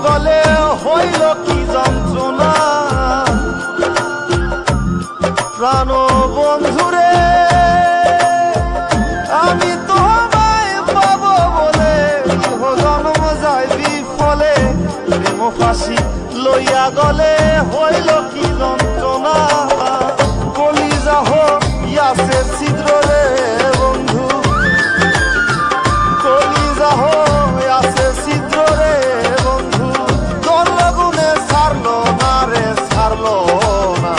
গলে হইল কি যন্ত্রণা। প্রাণ বন্ধুরে আমি তোমায় পাবো বলে জন্ম যায় বিফলে। প্রেম ফাঁসি লইয়া গলে হইল কি যন্ত্রণা। কলিজা হইয়াছে ছিদ্র রে বন্ধু, কলিজা হইয়াছে ছিদ্র রে বন্ধু। তোর গুণে ছাড়লো না রে ছাড়লো না,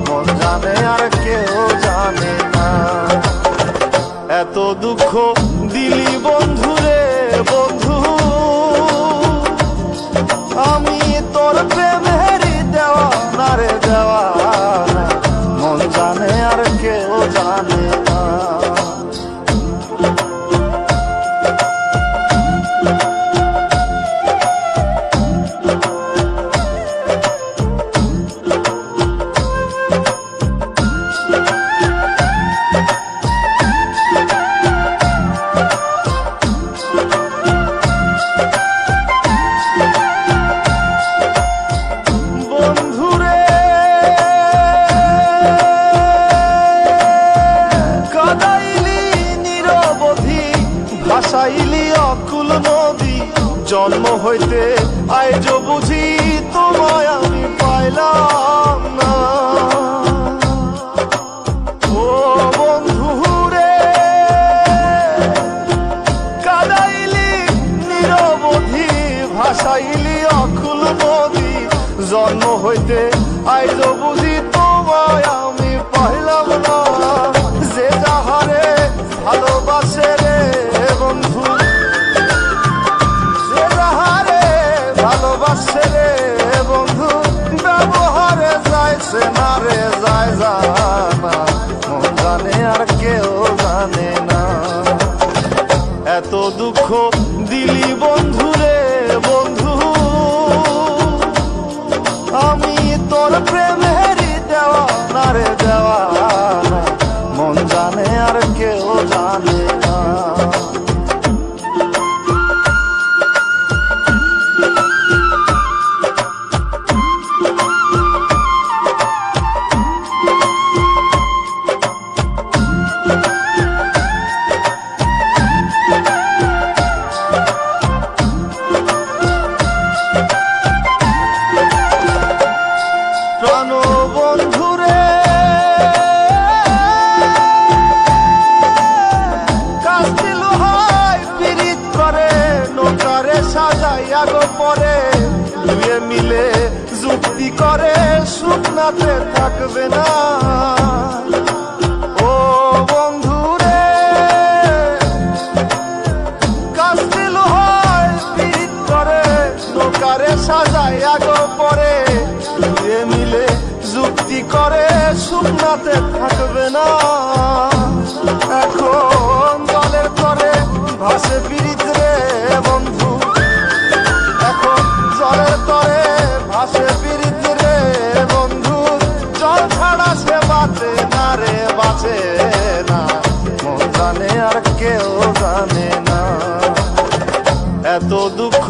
মন জানে আর কেউ জানে না। এত দুঃখ দিলি বন্ধু রে বন্ধু, আমি তোর প্রেমেরই দেওয়া না রে দেওয়া না, মন জানে আর কেউ জানে না। ভাসাইলি অকুল নদী, জন্ম হইতে আইজ বুঝি তোমায় আমি পাইলাম না। ও বন্ধু রে কাদাইলি নিরবধি, ভাসাইলি অকুল নদী, জন্ম হইতে আইজ বুঝি তোমায় আমি পাইলাম না। যে যাহারে ভালোবাসে রে বন্ধু, যে যাহারে ভালোবাসে রে বন্ধু, ব্যবহারে যাইছে না রে যায় জানা, মন জানে আর কেউ জানে না। এত দুঃখ দিলি বন্ধু রে বন্ধু, আমি তোর প্রেমেরই দেওয়া না রে দেওয়া না, মন জানে আর কেউ জানে না। প্রাণ বন্ধুরে কাস্তে লোহায় পিরিত করে, নৌকারে সাজাইয়া গো পরে, দুয়ে মিলে যুক্তি করে শুকনাতে থাকবে না। ও বন্ধুরে কাস্তে লোহায় পিরিত করে, নৌকারে সাজাইয়া গো পরে, দুয়ে মিলে যুক্তি করে শুকনাতে থাকবে না। এখন জলের তরে ভাসে পিরিত রে বন্ধু, এখন জলের তরে ভাসে পিরিত রে বন্ধু। জল ছাড়া সে বাঁচে না রে বাঁচে না, মন জানে আর কেউ জানে না। এত দুঃখ